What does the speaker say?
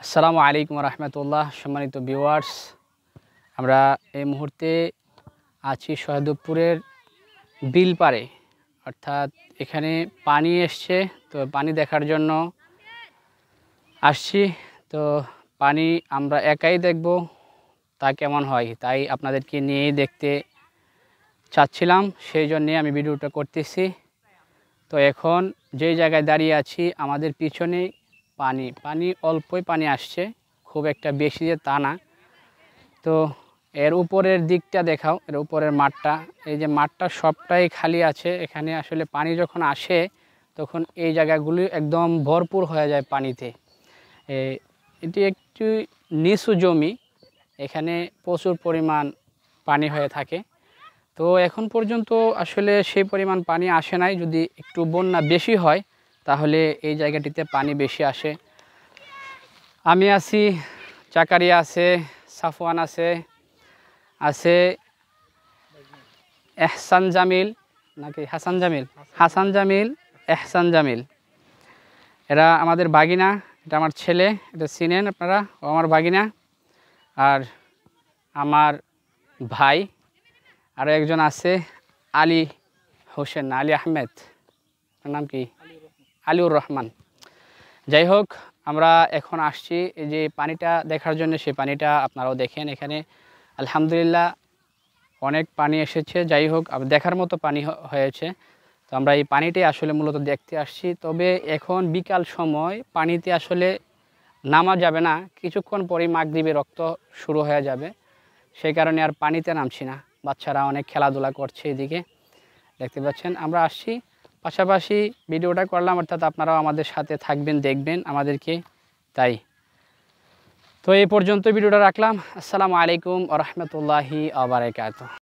আসসালামু আলাইকুম রহমতুল্লাহ। সম্মানিত ভিউয়ার্স, আমরা এই মুহূর্তে আছি শহীদপুরের বিল পাড়ে, অর্থাৎ এখানে পানি এসছে, তো পানি দেখার জন্য আসছি। তো পানি আমরা একাই দেখব, তা কেমন হয় তাই আপনাদেরকে নিয়েই দেখতে চাচ্ছিলাম, সেই জন্যে আমি ভিডিওটা করতেছি। তো এখন যেই জায়গায় দাঁড়িয়ে আছি আমাদের পিছনে পানি অল্পই পানি আসছে, খুব একটা বেশি যে তা না। তো এর উপরের দিকটা দেখাও, এর উপরের মাঠটা, এই যে মাঠটা সবটাই খালি আছে। এখানে আসলে পানি যখন আসে তখন এই জায়গাগুলি একদম ভরপুর হয়ে যায় পানিতে। এটি একটি নিচু জমি, এখানে প্রচুর পরিমাণ পানি হয়ে থাকে। তো এখন পর্যন্ত আসলে সেই পরিমাণ পানি আসে নাই। যদি একটু বন্যা বেশি হয় তাহলে এই জায়গাটিতে পানি বেশি আসে। আমি আছি, জাকারিয়া আছে, সাফওয়ান আছে, এহসান জামিল, নাকি হাসান জামিল, এহসান জামিল। এরা আমাদের বাগিনা, এটা আমার ছেলে, এটা চিনেন আপনারা, ও আমার বাগিনা। আর আমার ভাই আরও একজন আছে, আলী হোসেন, আলী আহমেদ, তার নাম কি, আলিউর রহমান। যাই হোক, আমরা এখন আসছি এই যে পানিটা দেখার জন্য। সেই পানিটা আপনারাও দেখেন, এখানে আলহামদুলিল্লাহ অনেক পানি এসেছে। যাই হোক, দেখার মতো পানি হয়েছে। তো আমরা এই পানিটাই আসলে মূলত দেখতে আসছি। তবে এখন বিকাল সময় পানিতে আসলে নামা যাবে না, কিছুক্ষণ পরেই মাগরিবের রক্ত শুরু হয়ে যাবে, সেই কারণে আর পানিতে নামছি না। বাচ্চারা অনেক খেলাধুলা করছে এদিকে, দেখতে পাচ্ছেন। আমরা আসছি, পাশাপাশি ভিডিওটা করলাম, অর্থাৎ আপনারাও আমাদের সাথে থাকবেন, দেখবেন আমাদেরকে। তাই তো এই পর্যন্ত ভিডিওটা রাখলাম। আসসালামু আলাইকুম ওয়া রাহমাতুল্লাহি ওয়া বারাকাতুহু।